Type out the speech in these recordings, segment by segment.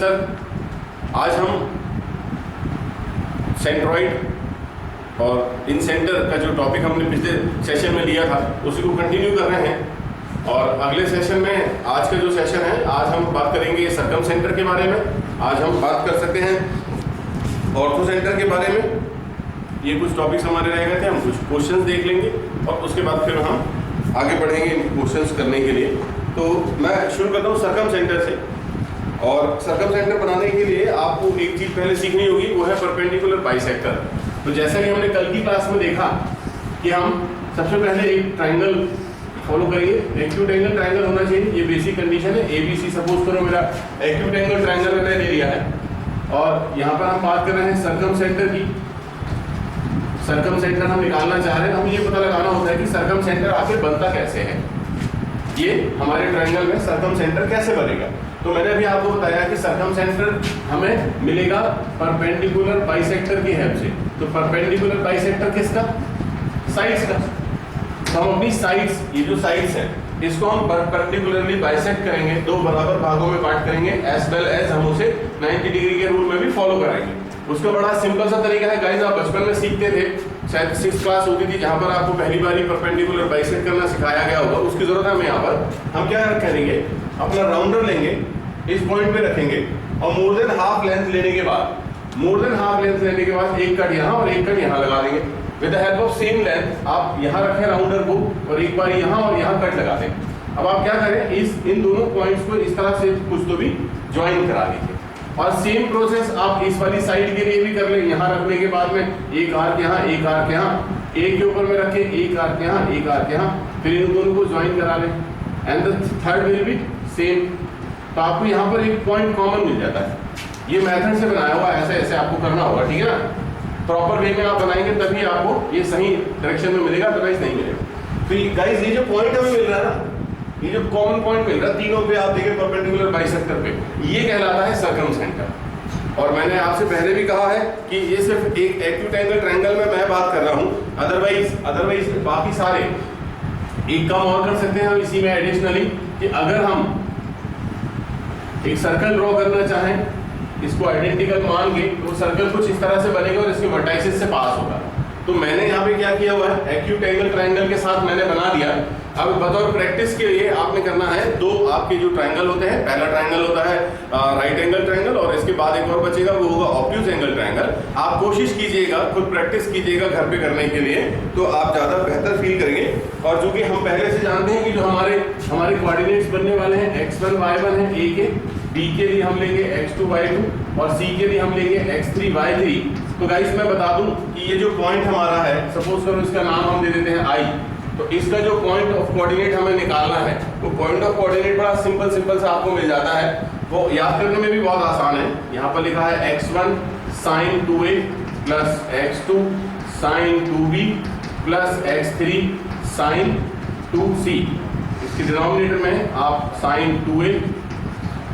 Sir आज हम centroid और इन सेंटर का जो टॉपिक हमने पिछले सेशन में लिया था उसी को कंटिन्यू कर रहे हैं। और अगले सेशन में आज का जो सेशन है, आज हम बात करेंगे सर्कम सेंटर के बारे में। आज हम बात कर सकते हैं ऑर्थो सेंटर के बारे में। ये कुछ टॉपिक्स हमारे रह गए थे, हम कुछ क्वेश्चंस देख लेंगे और उसके बाद फिर हम आगे बढ़ेंगे इन क्वेश्चंस करने के लिए। तो मैं शुरू करता हूँ सर्कम सेंटर से। और सर्कम सेंटर बनाने के लिए आपको एक चीज़ पहले सीखनी होगी, वो है परपेंडिकुलर बाइसेक्टर। तो जैसा कि हमने कल की क्लास में देखा कि हम सबसे पहले एक ट्राइंगल फॉलो करेंगे। एक्यूट एंगल ट्राइंगल होना चाहिए, ये बेसिक कंडीशन है। ABC सपोज करो मेरा एक्यूट एंगल ट्राइंगल मैंने ले लिया है और यहाँ पर हम बात कर रहे हैं सर्कम सेंटर की। सर्कम सेंटर हम निकालना चाह रहे हैं। हमें ये पता लगाना होता है कि सर्कम सेंटर आखिर बनता कैसे है, ये हमारे ट्राइंगल में सर्कम सेंटर कैसे बनेगा। तो मैंने अभी आपको बताया कि सर्कम सेंटर हमें मिलेगा परपेंडिकुलर बाइसेक्टर की हेल्प से। तो परपेंडिकुलर बाइसेक्टर किसका? साइड्स का। तो हम अपनी साइड्स, ये जो साइड्स हैं, इसको हम परपेंडिकुलरली बाइसेक्ट करेंगे, दो बराबर भागों में काट करेंगे, एज वेल एज हम उसे 90 डिग्री के रूल में भी फॉलो कराएंगे। उसका बड़ा सिंपल सा तरीका है गाइस, आप बचपन में सीखते थे, शायद 6th क्लास होती थी जहाँ पर आपको पहली बार परपेंडिकुलर बाइसेक्ट करना सिखाया गया होगा। उसकी जरूरत है हमें यहाँ पर। हम क्या करेंगे, अपना राउंडर लेंगे, इस पॉइंट पे रखेंगे और मोर देन हाफ लेंथ लेने के बाद एक कट यहाँ और एक कट यहाँ लगा देंगे। With the help of same length आप यहाँ रखें राउंडर को और एक बार यहाँ और यहाँ कट लगा दें। अब आप क्या करें, इन दोनों पॉइंट्स को इस तरह से कुछ तो भी ज्वाइन करा लीजिए। और सेम प्रोसेस आप इस वाली साइड के लिए भी कर लें। यहाँ रखने के बाद में एक आर्क यहाँ, एक आर्क यहाँ, एक के ऊपर में रखें, एक आर्क यहाँ, एक आर्क यहाँ, फिर इन दोनों को ज्वाइन करा लें and the third will be same. तो आपको यहाँ पर एक पॉइंट कॉमन मिल जाता है। ये मेथड से बनाया हुआ, ऐसे ऐसे आपको करना होगा, ठीक है ना। प्रॉपर वे में आप बनाएंगे तभी आपको ये सही डायरेक्शन में मिलेगा, अदरवाइज नहीं मिलेगा। तो गाइस ये जो पॉइंट हमें मिल रहा है ना, ये जो कॉमन पॉइंट मिल रहा है तीनों पे, आप देखिए परपेंडिकुलर बाइसेक्टर पे, ये कहलाता है सर्कम सेंटर। और मैंने आपसे पहले भी कहा है कि ये सिर्फ एक एक्यूट एंगल ट्रायंगल में मैं बात कर रहा हूँ, अदरवाइज बाकी सारे। एक काम और कर सकते हैं हम इसी में एडिशनली, कि अगर हम एक सर्कल ड्रॉ करना चाहें, इसको आइडेंटिकल मान के, तो सर्कल कुछ इस तरह से बनेगा और इसके वर्टाइसेस से पास होगा। तो मैंने यहाँ पे क्या किया हुआ है, एक्यूट एंगल ट्रायंगल के साथ मैंने बना दिया। अब बतौर प्रैक्टिस के लिए आपने करना है, दो आपके जो ट्रायंगल होते हैं, पहला ट्रायंगल होता है राइट एंगल ट्रायंगल और इसके बाद एक और बचेगा, वो होगा ऑब्ट्यूज एंगल ट्रायंगल। आप कोशिश कीजिएगा, खुद प्रैक्टिस कीजिएगा घर पे करने के लिए, तो आप ज़्यादा बेहतर फील करेंगे। और जो कि हम पहले से जानते हैं कि जो हमारे कोऑर्डिनेट्स बनने वाले हैं, x1 y1 है ए के, B के लिए हम लेंगे x2 y2 और C के लिए हम लेंगे x3 y3। तो गाइस मैं बता दूं कि ये जो पॉइंट हमारा है, सपोज करो इसका नाम हम दे देते हैं I। तो इसका जो पॉइंट ऑफ कोऑर्डिनेट हमें निकालना है, वो पॉइंट ऑफ कोऑर्डिनेट बड़ा सिंपल सा आपको मिल जाता है। वो याद करने में भी बहुत आसान है। यहाँ पर लिखा है x1 sin 2a plus x2 sin 2b plus x3 sin 2c। इसके डिनोमिनेटर में आप sin 2a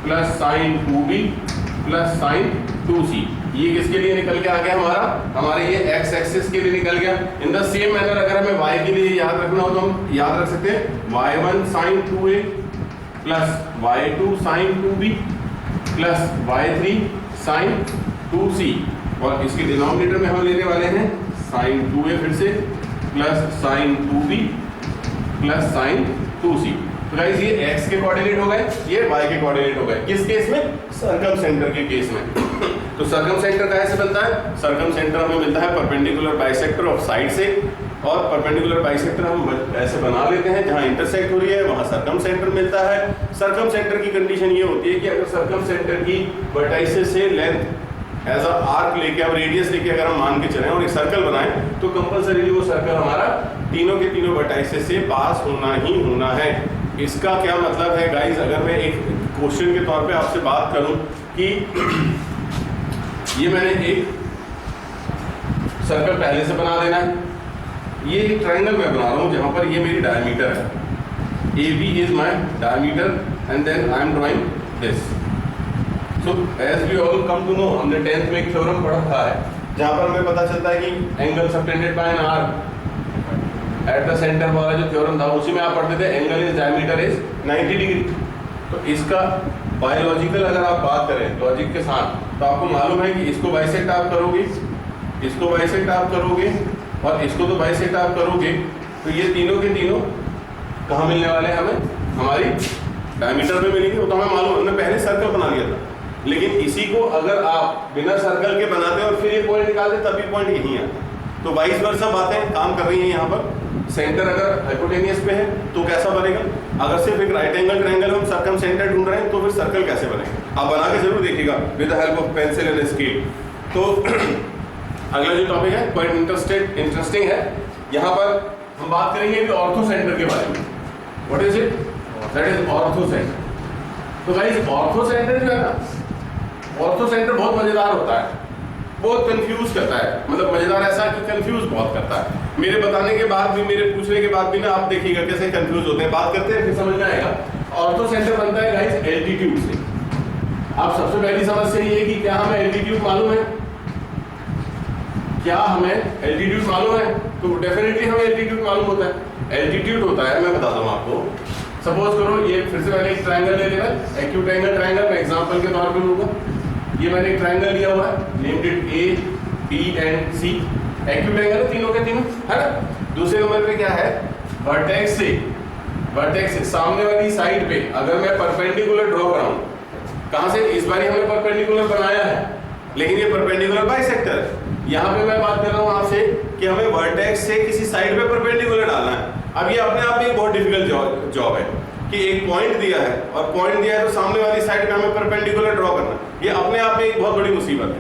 plus sin 2b plus sin 2c, ये किसके लिए निकल के आ गया हमारे ये x एक्सिस के लिए निकल गया। इन द सेम मैनर अगर हमें y के लिए याद रखना हो तो हम याद रख सकते हैं y1 sin 2a plus y2 sin 2b plus y3 sin 2c। और इसके डिनोमिनेटर में हम लेने वाले हैं sin 2a फिर से plus sin 2b plus sin 2c। तो गाइस ये x के कोऑर्डिनेट हो गए, ये y के कोऑर्डिनेट हो गए। किस केस में? सर्कम सेंटर के केस में। तो सर्कम सेंटर कैसे बनता है? सर्कम सेंटर हमें मिलता है परपेंडिकुलर बाइसेक्टर ऑफ साइड से, और परपेंडिकुलर बाइसेक्टर हम ऐसे बना लेते हैं जहां इंटरसेक्ट हो रही है वहां सर्कम सेंटर मिलता है। सर्कम सेंटर की कंडीशन ये होती है कि अगर सर्कम सेंटर की वर्टाइसेस से लेंथ एज अ आर्क लेके, अब रेडियस लेके अगर हम मान के चलें और एक सर्कल बनाएं, तो कंपल्सरी वो सर्कल हमारा तीनों के तीनों वर्टाइसेस से पास होना ही होना है। इसका क्या मतलब है गाइस, अगर मैं एक क्वेश्चन के तौर पे आपसे बात करूं कि ये मैंने एक सर्कल पहले से बना देना है, ये एक ट्रायंगल मैं बना रहा हूं जहां पर ये मेरी डायमीटर है, AB is my diameter and then I am drawing this. So as we all come to know, हमने 10th में एक थ्योरम पढ़ा था जहां पर हमें पता चलता है कि angle subtended bye an arc at the centre वाला जो थ्योरम था, उसी में आप पढ़ते थे angle is diameter is 90 degree. तो इसका बायोलॉजिकल अगर आप बात करें लॉजिक के साथ, तो आपको मालूम है कि इसको बाइसेक्ट आप करोगे, इसको बाइसेक्ट आप करोगे और इसको तो बाइसेक्ट आप करोगे, तो ये तीनों के तीनों कहाँ मिलने वाले हैं हमें, हमारी डायमीटर में मिलेंगे। वो तो हमें मालूम है, हमने पहले सर्कल बना लिया था। लेकिन इसी को अगर आप बिना सर्कल के बनाते और फिर ये पॉइंट निकालते तभी पॉइंट यहीं आता। तो वाइस वर्सा बातें काम कर रही हैं यहाँ पर। सेंटर अगर हाइपोटेनियस पे है तो कैसा बनेगा, अगर सिर्फ एक राइट एंगल ट्रायंगल हम सर्कम सेंटर ढूंढ रहे हैं तो फिर सर्कल कैसे बनेगा, आप बना के जरूर देखिएगा with the help of pencil and scale. तो अगला जो टॉपिक है क्वाइट इंटरेस्टिंग है। यहाँ पर हम बात करेंगे अभी ऑर्थो सेंटर के बारे में। What is it, that is ortho centre. तो गाइस ऑर्थो सेंटर जो है ना, ऑर्थो सेंटर बहुत मजेदार होता है, बहुत कंफ्यूज करता है। मतलब मजेदार ऐसा कि कंफ्यूज बहुत करता है। मेरे बताने के बाद भी, मेरे पूछने के बाद भी ना आप देखिएगा कैसे कंफ्यूज होते हैं। बात करते हैं फिर समझ में आएगा। ऑर्थो सेंटर बनता है गाइस एल्टीट्यूड से। आप सबसे पहली समस्या ये है कि क्या हमें एल्टीट्यूड मालूम है, क्या हमें एल्टीट्यूड मालूम है? तो डेफिनेटली हमें एल्टीट्यूड मालूम होता है। एल्टीट्यूड होता है, मैं बताता हूँ आपको। सपोज करो ये फिर से मैंने एक ट्रायंगल ले लेना, एक्यूट एंगल ट्रायंगल, मैं एग्जांपल के तौर पे लूंगा। ये मैंने एक ट्रायंगल लिया हुआ है, named it A B and C. Acute angle है तीनों के तीनों, है ना। दूसरे नंबर पे क्या है, वर्टेक्स से सामने वाली साइड पे अगर मैं परपेंडिकुलर ड्रॉ कराऊं, कहां से, इस बार हमने परपेंडिकुलर बनाया है लेकिन ये परपेंडिकुलर बाइसेक्टर है। यहाँ पे मैं बात कर रहा हूँ आपसे कि हमें वर्टेक्स से किसी साइड पे परपेंडिकुलर डालना है। अब ये अपने आप में एक बहुत डिफिकल्ट जॉब है कि एक पॉइंट दिया है और पॉइंट दिया है तो सामने वाली साइड पे हमें परपेंडिकुलर ड्रॉ करना है। ये अपने आप में एक बहुत बड़ी मुसीबत है।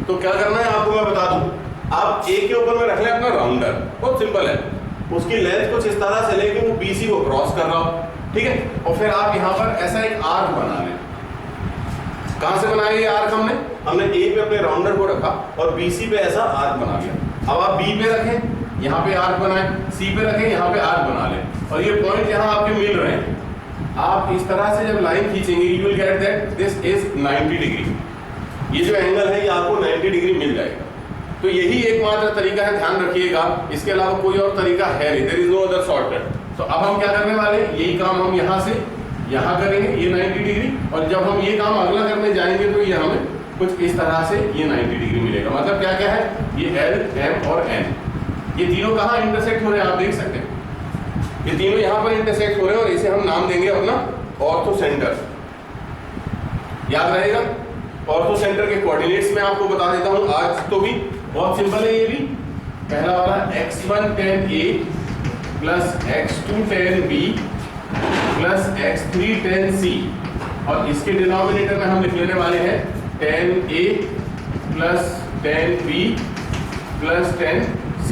तो क्या करना है आपको मैं बता दूं, आप ए के ऊपर में रख लें अपना राउंडर, बहुत सिंपल है। उसकी लेंथ कुछ इस तरह से ले कि वो बीसी को क्रॉस कर रहा हो, ठीक है। और फिर आप यहाँ पर ऐसा एक आर्क बना लें। कहां से बनाया ये आर्क, हमने ए पे अपने राउंडर को रखा और बीसी पे ऐसा आर्क बना लिया। अब आप बी पे रखें, यहाँ पे आर्क बनाएं, सी पे रखें, यहाँ पे आर्क बना लें और ये पॉइंट यहाँ आपके मिल रहे हैं। आप इस तरह से जब लाइन खींचेंगे you will get that this is 90 degree. ये जो एंगल है ये आपको 90 डिग्री मिल जाएगा। तो यही एकमात्र तरीका है, ध्यान रखिएगा। इसके अलावा कोई और तरीका है नहीं, there is no other shortcut. तो अब हम क्या करने वाले हैं, यही काम हम यहाँ से यहाँ करेंगे, ये 90 डिग्री। और जब हम ये काम अगला करने जाएंगे तो ये हमें कुछ इस तरह से ये 90 डिग्री मिलेगा। मतलब क्या क्या है, ये एल, एम और एन, ये तीनों कहाँ इंटरसेक्ट हो रहे हैं आप देख सकते हैं। ये तीनों यहाँ पर इंटरसेक्ट हो रहे हैं और इसे हम नाम देंगे अपना ऑर्थो सेंटर। याद रहेगा। ऑर्थो सेंटर के कोऑर्डिनेट्स में आपको बता देता हूँ आज, तो भी बहुत सिंपल है। ये भी पहला वाला x1 tan A plus x2 tan B plus x3 tan C, और इसके डिनोमिनेटर में हम लिख लेने वाले हैं tan A plus tan B plus tan C।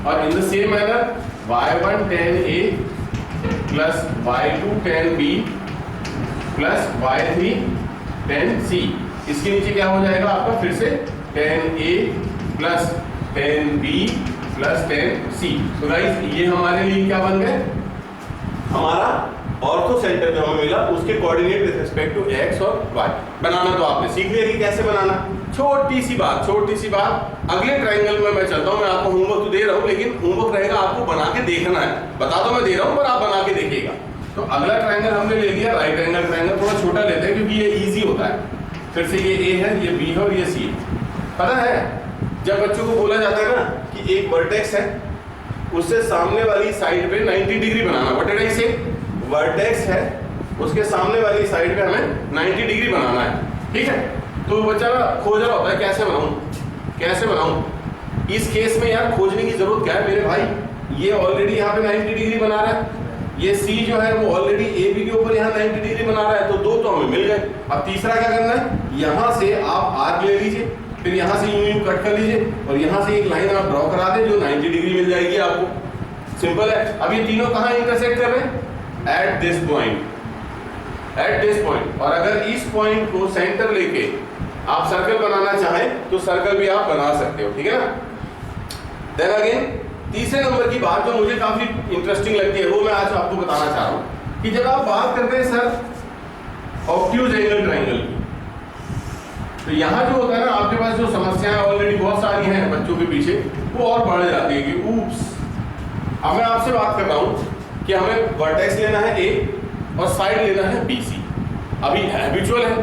और in the same manner y1 tan A plus y2 tan B plus y3 tan C। इसके नीचे क्या हो जाएगा आपका, फिर से tan A plus tan B plus tan C। तो गाइस ये हमारे लिए क्या बन गए, हमारा ऑर्थो सेंटर जो हमें मिला उसके coordinate with respect to x और y। बनाना तो आपने सीख लिया कि कैसे बनाना। छोटी सी बात अगले ट्रायंगल में मैं चलता हूँ। मैं आपको होमवर्क तो दे रहा हूँ लेकिन होमवर्क रहेगा आपको बना के देखना है। बता तो मैं दे रहा हूँ पर आप बना के देखिएगा। तो अगला ट्रायंगल हमने ले लिया राइट एंगल ट्रायंगल, थोड़ा छोटा लेते हैं क्योंकि ये इजी होता है। फिर से ये A है, ये B है और ये C है। पता है जब बच्चों को बोला जाता है ना कि एक वर्टेक्स है उससे सामने वाली साइड पे 90 degree banana, what did I से, वर्टेक्स है उसके सामने वाली साइड पे हमें 90 डिग्री बनाना है, ठीक है। तो बच्चा खोज रहा होता है कैसे बनाऊं। इस केस में यार खोजने की जरूरत क्या है मेरे भाई, ये ऑलरेडी यहाँ पे 90 डिग्री बना रहा है, ये C जो है वो ऑलरेडी AB के ऊपर यहाँ 90 डिग्री बना रहा है, तो दो तो हमें मिल गए। अब तीसरा क्या करना है, यहाँ से आप आर्क ले लीजिए, फिर यहाँ से यूं कट कर लीजिए और यहाँ से एक लाइन आप ड्रॉ करा दें जो 90 डिग्री मिल जाएगी आपको। सिंपल है। अब ये तीनों कहाँ इंटरसेक्ट कर रहे हैं, एट दिस पॉइंट। और अगर इस पॉइंट को सेंटर लेके आप सर्कल बनाना चाहें तो सर्कल भी आप बना सकते हो, ठीक है ना। देन अगेन तीसरे नंबर की बात जो मुझे काफी इंटरेस्टिंग लगती है वो मैं आज आपको बताना चाह रहा हूँ कि जब आप बात करते हैं सर ऑब्ट्यूज एंगल ट्रायंगल की, तो यहाँ जो होता है ना आपके पास जो समस्याएं ऑलरेडी बहुत सारी हैं बच्चों के पीछे, वो और बढ़ जाती है कि ऊप्स। अब मैं आपसे बात कर रहा हूँ कि हमें वर्टेक्स लेना है A और साइड लेना है BC, अभी हैबिचुअल है,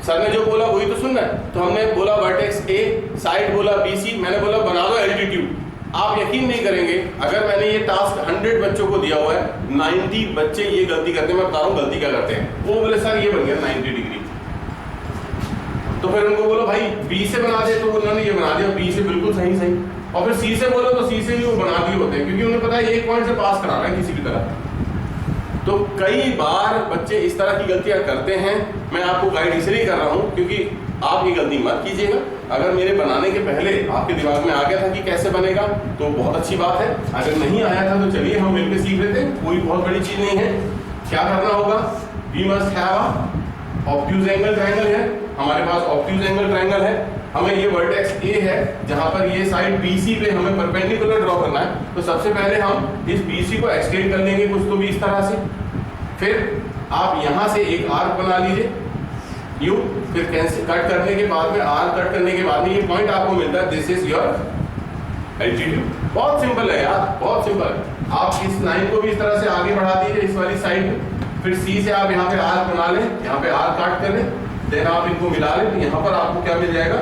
सर ने जो बोला वही तो सुनना है। तो हमने बोला वर्टेक्स ए, साइड बोला BC, मैंने बोला बना दो एल्टीट्यूड। आप यकीन नहीं करेंगे, अगर मैंने ये टास्क 100 बच्चों को दिया हुआ है, 90 बच्चे ये गलती करते हैं। मैं बता रहा हूँ गलती क्या करते हैं। वो बोले सर ये बन गया 90 डिग्री, तो फिर उनको बोलो भाई B से बना दे, तो उन्होंने ये बना दिया B से बिल्कुल सही सही। और फिर C से बोलो तो C से भी वो बना दिए होते हैं, क्योंकि उन्हें पता है एक पॉइंट से पास कराना है किसी भी तरह। तो कई बार बच्चे इस तरह की गलतियां करते हैं। मैं आपको गाइड इसलिए कर रहा हूं क्योंकि आप ये गलती मत कीजिएगा। अगर मेरे बनाने के पहले आपके दिमाग में आ गया था कि कैसे बनेगा तो बहुत अच्छी बात है, अगर नहीं आया था तो चलिए हम मिलकर सीख लेते हैं, कोई बहुत बड़ी चीज नहीं है। क्या करना होगा, we must have a obtuse angle triangle है, हमारे पास ऑब्ट्यूज एंगल ट्रायंगल है। हमें ये वर्टेक्स ए है जहां पर ये साइड BC पे हमें परपेंडिकुलर ड्रॉ करना है। तो सबसे पहले हम इस BC को एक्सटेंड कर लेंगे कुछ तो भी इस तरह से। फिर आप यहां से एक आर्क बना लीजिए यू, फिर कट करने के बाद में, आर्क कट करने के बाद में ये पॉइंट आपको मिलता है, दिस इज योर एल्टीट्यूड। बहुत सिंपल है यार, बहुत सिंपल है। आप इस लाइन को भी इस तरह से आगे बढ़ा दीजिए इस वाली साइड में, फिर C से आप यहाँ पे आर्क बना लें, यहाँ पे आर्क काट कर लें, देन आप इनको मिला लें, तो यहाँ पर आपको क्या मिल जाएगा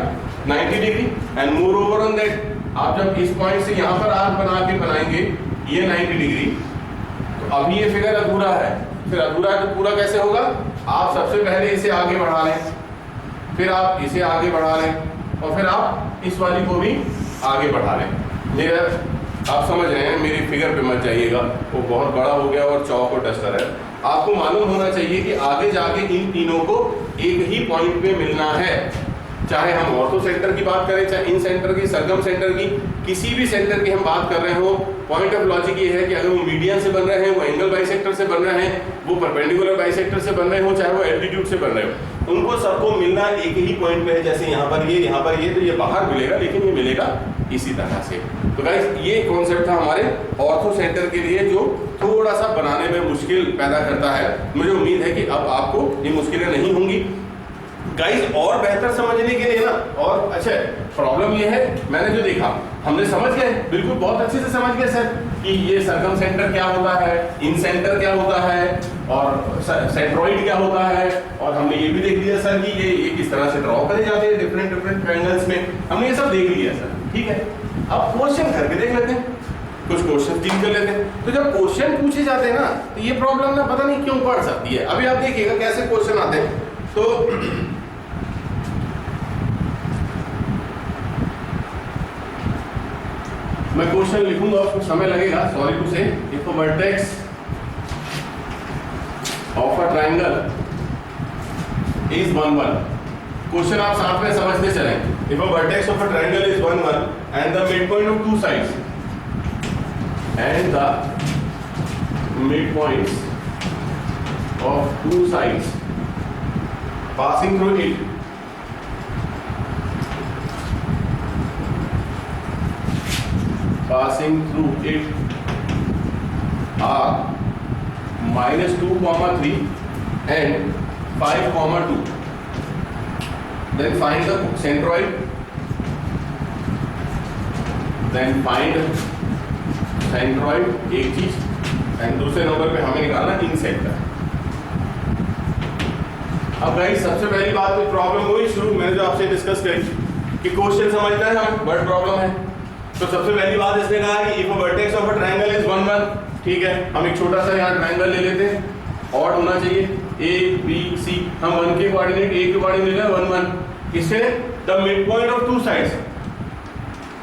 90 degree. And more over on that आप जब इस पॉइंट से यहाँ पर आर्क बना के बनाएंगे ये 90 डिग्री, तो अभी ये फिगर अधूरा है। फिर अधूरा है तो पूरा कैसे होगा, आप सबसे पहले इसे आगे बढ़ा लें, फिर आप इसे आगे बढ़ा लें, और फिर आप इस वाली को भी आगे बढ़ा लें। मेरा आप समझ रहे हैं, मेरी फिगर पे मत जाइएगा, वो बहुत बड़ा हो गया और चौक और डस्टर है। आपको मालूम होना चाहिए कि आगे जाके इन तीनों को एक ही पॉइंट पे मिलना है। चाहे हम ऑर्थो सेंटर की बात करें, चाहे इन सेंटर की, सरगम सेंटर की, किसी भी सेंटर की हम बात कर रहे हो, पॉइंट ऑफ लॉजिक ये है कि अगर वो मीडियन से बन रहे हैं, वो एंगल बाइसेक्टर से बन रहे हैं, वो परपेंडिकुलर बाइसेक्टर से बन रहे हो, चाहे वो एल्टीट्यूड से बन रहे हो, उनको सबको मिलना एक ही पॉइंट पे है। जैसे यहाँ पर ये, तो ये बाहर मिलेगा, लेकिन ये मिलेगा इसी तरह से। तो गाइस ये कॉन्सेप्ट था हमारे ऑर्थो सेंटर के लिए, जो थोड़ा सा बनाने में मुश्किल पैदा करता है। मुझे उम्मीद है कि अब आपको ये मुश्किलें नहीं होंगी गाइस। और बेहतर समझने के लिए ना, और अच्छा प्रॉब्लम ये है, मैंने जो देखा हमने समझ गए, बिल्कुल बहुत अच्छे से समझ गए सर कि ये सरकम सेंटर क्या होता है, इन सेंटर क्या होता है, और सेंट्रोइड क्या होता है, और हमने ये भी देख लिया सर कि ये किस तरह से ड्रॉ करे जाते हैं डिफरेंट ट्रायंगल्स में, हमने ये सब देख लिया सर। ठीक है, अब क्वेश्चन करके देख लेते हैं, कुछ क्वेश्चन डील कर लेते हैं। तो जब क्वेश्चन पूछे जाते हैं ना, तो ये प्रॉब्लम ना पता नहीं क्यों पड़ सकती है। अभी आप देखिएगा कैसे क्वेश्चन आते हैं। तो मैं क्वेश्चन लिखूंगा, उसको समय लगेगा, सॉरी टू से। If a vertex of a triangle is 1 1, question आप साथ में समझते चलें। If a vertex of a triangle is 1 1 and the mid point of two sides passing through it are -2, 3 and 5, 2. Then find the centroid. एक चीज, and दूसरे number पे हमें निकालना इन सेंटर। अब गाइस सबसे पहली बात तो प्रॉब्लम हुई शुरू, मैंने जो आपसे डिस्कस करी कि क्वेश्चन समझना है हमें, बट प्रॉब्लम है। तो सबसे पहली बात इसने कहा कि if a vertex of a triangle is 1 1, ठीक है, हम एक छोटा सा यहाँ ट्रायंगल ले लेते हैं, ऑड होना चाहिए, ABC, हम 1 के कोऑर्डिनेट, A के कोऑर्डिनेट है 1 1, इससे the mid point of two sides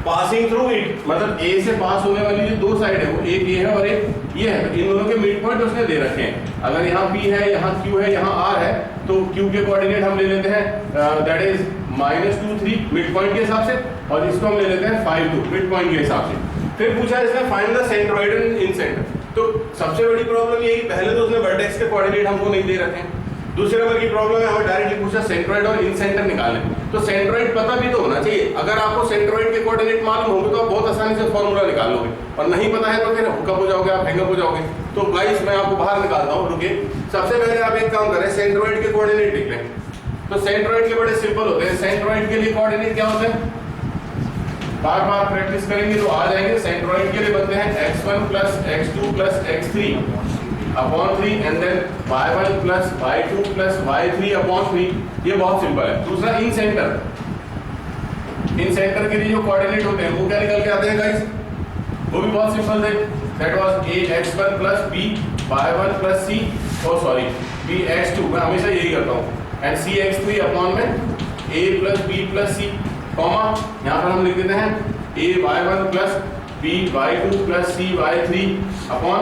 passing through it, मतलब A से पास होने वाली जो दो साइड है वो एक ये है और एक ये है, इन दोनों के मिड पॉइंट उसने दे रखे हैं। अगर यहाँ P है, यहाँ Q है, यहाँ R है, तो Q के कोऑर्डिनेट हम ले लेते हैं दैट इज -2 3 मिड पॉइंट के हिसाब से, और इसको हम ले लेते हैं 5 2 मिड पॉइंट के हिसाब से। फिर पूछा इसने find the centroid in centre. तो सबसे बड़ी प्रॉब्लम ये है कि पहले तो उसने वर्टेक्स के कोऑर्डिनेट हमको नहीं दे रखे हैं। दूसरे नंबर की प्रॉब्लम है हमें डायरेक्टली पूछा सेंट्रोइड और इन सेंटर निकालने। तो सेंट्रोइड पता भी तो होना चाहिए। अगर आपको सेंट्रोइड के कोऑर्डिनेट मालूम होंगे तो आप बहुत आसानी से फॉर्मूला निकाल लोगे, और नहीं पता है तो फिर हुकअप हो जाओगे, आप हैंगअप हो जाओगे। तो गाइस मैं आपको बाहर निकालता हूँ, रुकिए। सबसे पहले आप एक काम करें, सेंट्रोइड के कोऑर्डिनेट लिख लें। तो सेंट्रोइड के बड़े सिंपल होते हैं। सेंट्रोइड के लिए कोऑर्डिनेट क्या होते हैं, बार बार प्रैक्टिस करेंगे तो आ जाएंगे। सेंट्रोइड के लिए बनते हैं x1 + x2 + x3 upon 3 and then y1 plus y2 plus y3 upon 3। ये बहुत सिंपल है। दूसरा इन सेंटर के लिए जो कोऑर्डिनेट होते हैं वो क्या निकल के आते हैं गाइस, वो भी बहुत सिंपल थे। That was ax1 plus b y1 plus c bx2, मैं हमेशा यही करता हूँ, एंड cx3 अपॉन में a plus b plus c, comma यहाँ पर हम लिख देते हैं a y1 plus b y2 plus c y3 upon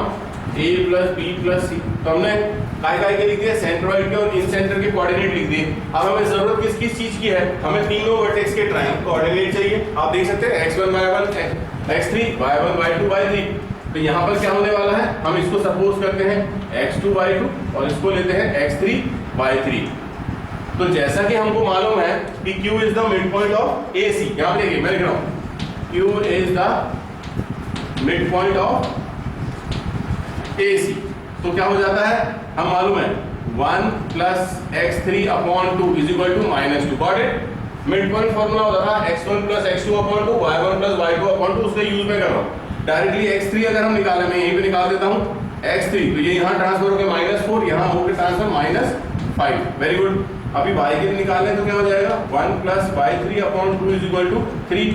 a plus b plus c। तो हमने काय के लिख दिए, सेंट्रोइड के और इन सेंटर के कोऑर्डिनेट लिख दिए। अब हमें जरूरत किस चीज की है, हमें तीनों वर्टेक्स के ट्रायंगल कोऑर्डिनेट चाहिए। आप देख सकते हैं x1 y1 x3 y1 y2 y3। तो यहाँ पर क्या होने वाला है, हम इसको सपोज करते हैं x2 y2 और इसको लेते हैं x3 y3। तो जैसा कि हमको मालूम है कि Q is the mid point of AC, यहाँ पे देखिए मैं लिख रहा हूँ Q is the mid point of AC। तो क्या हो जाता है, हम मालूम है 1 plus x3 upon 2 is equal to -2। Got it? Mid point formula होता था x1 plus x2 upon 2 y1 plus y2 upon 2, उसका यूज मैं कर रहा हूँ। डायरेक्टली x3 अगर हम निकालें, मैं यहीं पे निकाल देता हूँ x3, तो ये यहाँ ट्रांसफर हो गया -4, यहाँ होकर ट्रांसफर -5। Very good. अभी y के लिए निकालें तो क्या हो जाएगा, 1 plus y3 upon 2 is equal to 3।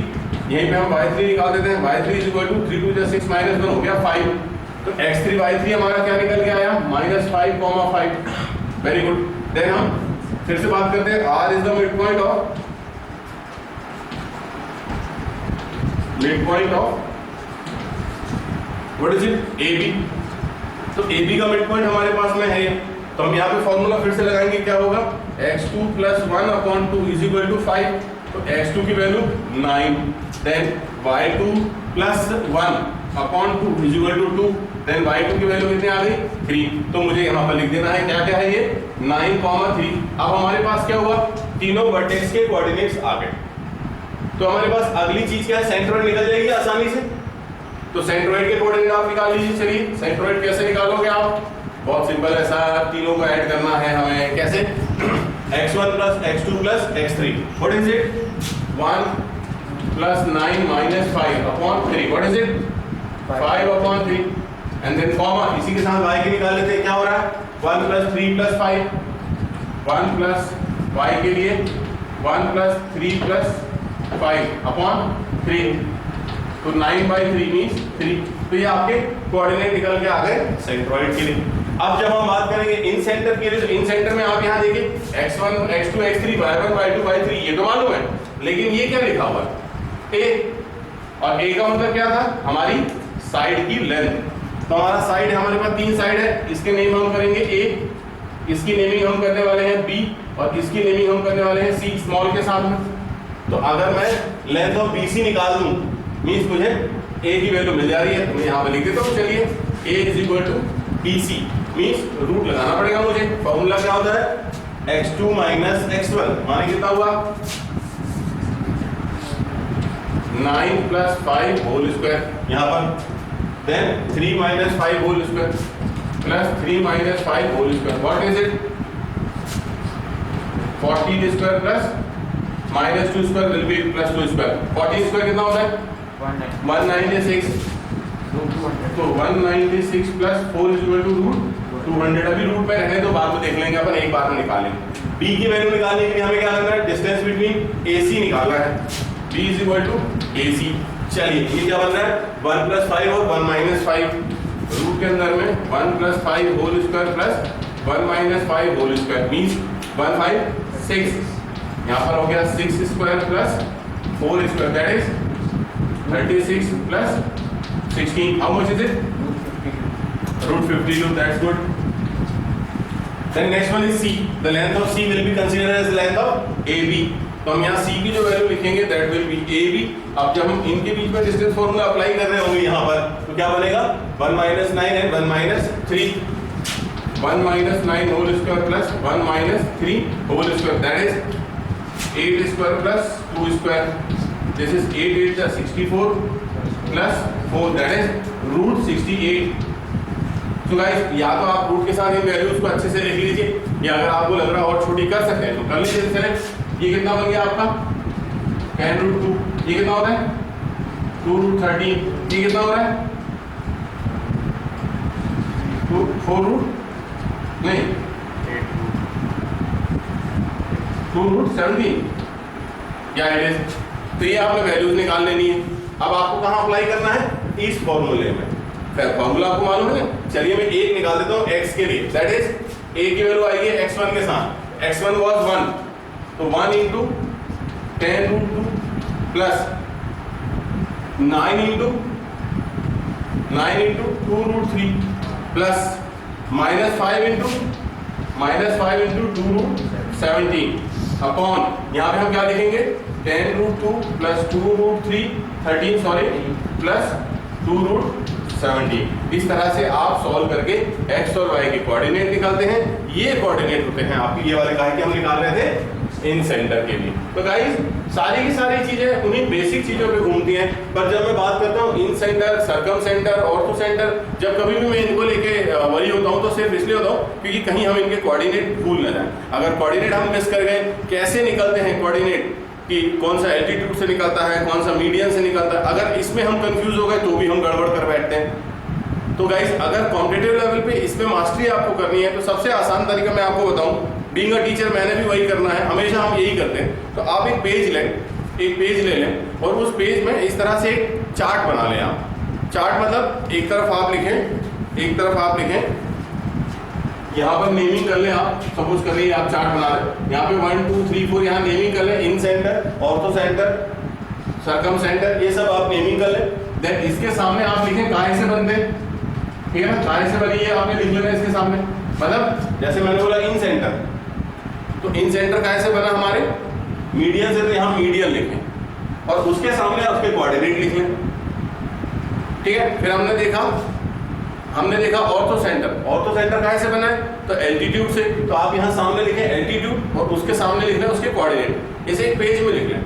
यहीं पे हम y3 निकाल देते हैं, y3 इज इक्वल टू 3 2 जा 6 -1 हो गया 5। तो x3 y3 हमारा क्या निकल के आया, -5, 5। Very good. देन हम फिर से बात करते हैं, r is the mid point of what is it, AB। तो AB का मिड पॉइंट हमारे पास में है, तो हम यहाँ पे फॉर्मूला फिर से लगाएंगे, क्या होगा, x2 plus 1 upon 2 is equal to 5। तो x2 की value 9, then y2 plus 1 upon 2 is equal to 2, then y2 की वैल्यू कितनी आ गई, 3। तो मुझे यहाँ पर लिख देना है क्या क्या है ये, 9, 3। अब हमारे पास क्या हुआ, तीनों वर्टेक्स के कोऑर्डिनेट्स आ गए। तो हमारे पास अगली चीज क्या है, सेंट्रोइड निकल जाएगी आसानी से। तो सेंट्रोइड के कोऑर्डिनेट आप निकाल लीजिए। चलिए सेंट्रोइड कैसे निकालोगे आप, बहुत सिंपल है सर, तीनों को ऐड करना है हमें। कैसे, x1 plus x2 plus x3, what is it, 1 plus 9 minus 5 upon 3, what is it, 5 upon 3, and then comma, इसी के साथ y के निकाल लेते हैं। क्या हो रहा है, 1 प्लस 3 प्लस 5, 1 प्लस y के लिए 1 प्लस 3 प्लस 5 अपॉन 3, तो 9/3 मीन्स 3। तो ये आपके कोऑर्डिनेट निकल के आ गए सेंट्रोइड के लिए। अब जब हम बात करेंगे इन सेंटर के लिए, तो इन सेंटर में आप यहाँ देखिए x1 x2 x3 y1 y2 y3, ये तो मालूम है, लेकिन ये क्या लिखा हुआ है, a, और a का मतलब क्या था, हमारी साइड की लेंथ। तो हमारा साइड, हमारे पास 3 साइड है, इसके नेम हम करेंगे a, इसकी नेमिंग हम करने वाले हैं b, और इसकी नेमिंग हम करने वाले हैं c स्मॉल के साथ में। तो अगर मैं लेंथ ऑफ BC निकाल दूं, मीन्स मुझे a की वैल्यू मिल जा रही है, तो मैं यहाँ पे लिख देता हूँ। चलिए a is equal to BC, means root लगाना पड़ेगा मुझे। फॉर्मूला क्या होता है, x2 माइनस x1, माने कितना हुआ, 9 प्लस 5 होल स्क्वायर यहाँ पर, then 3 minus 5 whole square plus 3 minus 5 whole square, what is it, 40 square plus -2 square will be plus 2 square. 40 square कितना होता है, 196, तो 196 plus 4 is equal to root 200। अभी रूट में रहने तो बाद में देख लेंगे अपन, एक बार में निकालेंगे। b की वैल्यू निकालने के लिए हमें क्या करना है, डिस्टेंस बिटवीन AC निकालना है, b is equal to AC। चलिए ये क्या बन रहा है, 1 प्लस 5 और 1 माइनस 5, रूट के अंदर में 1 plus 5 whole square plus 1 minus 5 whole square means 1 5 6, यहाँ पर हो गया 6 square plus 4 square, that is 36 plus 16, how much is it, root 52, that's good. Then next one is C, the length of C will be considered as the length of AB। तो हम यहाँ C की जो value लिखेंगे that will be AB। अब जब हम इनके बीच में डिस्टेंस फॉर्मूला अप्लाई कर रहे होंगे यहाँ पर, तो क्या बनेगा, 1 minus 9 and 1 minus 3, 1 minus 9 whole square plus 1 minus 3 whole square, that is 8 square plus 2 square, this is 8 8 जा 64 प्लस 4, दैट इज रूट 68। तो गाइस या तो आप रूट के साथ इन वैल्यूज को अच्छे से लिख लीजिए, या अगर आपको लग रहा है और छोटी कर सकते हैं तो कर लीजिए। चले ये कितना बन गया आपका, 10 रूट 2, ये कितना होता है 2 रूट 13, ये कितना हो रहा है 4 रूट नहीं 2 रूट 17 क्या इट इज। तो ये आपने वैल्यूज निकाल लेनी है। अब आपको कहाँ अप्लाई करना है, इस फॉर्मूले में। फॉर्मूला आपको मालूम है ना, चलिए मैं एक निकाल देता हूँ x के लिए, दैट इज a की वैल्यू आएगी x1 के साथ, x1 वाज 1, तो 1 into 10 root 2 plus 9 into 2 root 3 plus -5 into 2 root 17 upon, यहाँ पे हम क्या लिखेंगे 10 root 2 plus 2 root 3 13 sorry plus 2 root 17। इस तरह से आप सॉल्व करके x और y के कोऑर्डिनेट निकालते हैं। ये कोऑर्डिनेट होते हैं आपके, ये वाले कहा कि हम निकाल रहे थे इन सेंटर के लिए। तो गाइस सारी की सारी चीजें उन्हीं बेसिक चीजों पे घूमती हैं, पर जब मैं बात करता हूँ incentre, circumcentre, orthocentre, जब कभी भी मैं इनको लेके वरी होता हूँ तो सिर्फ इसलिए होता हूँ क्योंकि कहीं हम इनके कोऑर्डिनेट भूल न जाए। अगर कोऑर्डिनेट हम मिस कर गए, कैसे निकलते हैं कोऑर्डिनेट, कि कौन सा एल्टीट्यूड से निकलता है, कौन सा मीडियन से निकलता है, अगर इसमें हम कंफ्यूज हो गए तो भी हम गड़बड़ कर बैठते हैं। तो गाइस अगर कॉम्पिटिटिव लेवल पे इसमें मास्टरी आपको करनी है तो सबसे आसान तरीका मैं आपको बताऊं, बीइंग अ टीचर मैंने भी वही करना है, हमेशा हम यही करते हैं। तो आप एक पेज ले लें और उस पेज में इस तरह से एक चार्ट बना लें। आप चार्ट मतलब एक तरफ आप लिखें, यहाँ पर नेमिंग कर लें। आप सपोज कर लीजिए आप चार्ट बना रहे, यहाँ पे 1 2 3 4 यहाँ नेमिंग कर लें, incentre, orthocentre, circumcentre, ये सब आप नेमिंग कर लें। देन इसके सामने आप लिखें काय से बनते हैं, ठीक है ना, काय से बनी है आपने लिख लेना इसके सामने। मतलब जैसे मैंने बोला इन सेंटर, तो इन सेंटर काय से बना हमारे मीडियन से, तो यहाँ मीडियन लिखें और उसके सामने उसके कोऑर्डिनेट लिख लें, ठीक है। फिर हमने देखा ऑर्थो सेंटर कहाँ से बना है, तो एल्टीट्यूड से, तो आप यहाँ सामने लिखें एल्टीट्यूड और उसके सामने लिख लें उसके कोऑर्डिनेट, इसे एक पेज में लिख लें।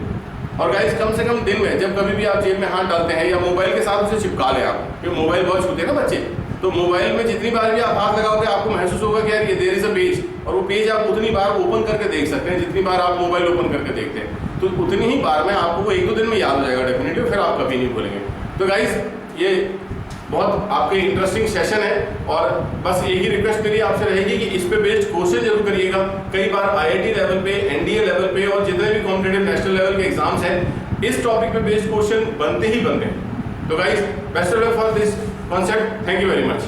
और गाइस कम से कम दिन में जब कभी भी आप जेब में हाथ डालते हैं या मोबाइल के साथ उसे चिपका लें आप, क्योंकि मोबाइल बहुत छूते हैं ना बच्चे, तो मोबाइल में जितनी बार भी आप हाथ लगाओगे आपको महसूस होगा कि यार ये देयर इज अ पेज, और वो पेज आप उतनी बार ओपन करके देख सकते हैं जितनी बार आप मोबाइल ओपन करके देखते हैं। तो उतनी ही बार में आपको वो 1-2 दिन में याद हो जाएगा डेफिनेटली, फिर आप कभी नहीं भूलेंगे। तो गाइस ये बहुत आपके इंटरेस्टिंग सेशन है और बस यही रिक्वेस्ट मेरी आपसे रहेगी कि इस पे बेस्ड कोर्सेज जरूर करिएगा। कई बार आईआईटी लेवल पे, एनडीए लेवल पे और जितने भी कॉम्पिटिटिव नेशनल लेवल के एग्जाम्स हैं इस टॉपिक पे बेस्ड क्वेश्चन बनते ही बनते हैं। तो guys best of luck for this concept, thank you very much.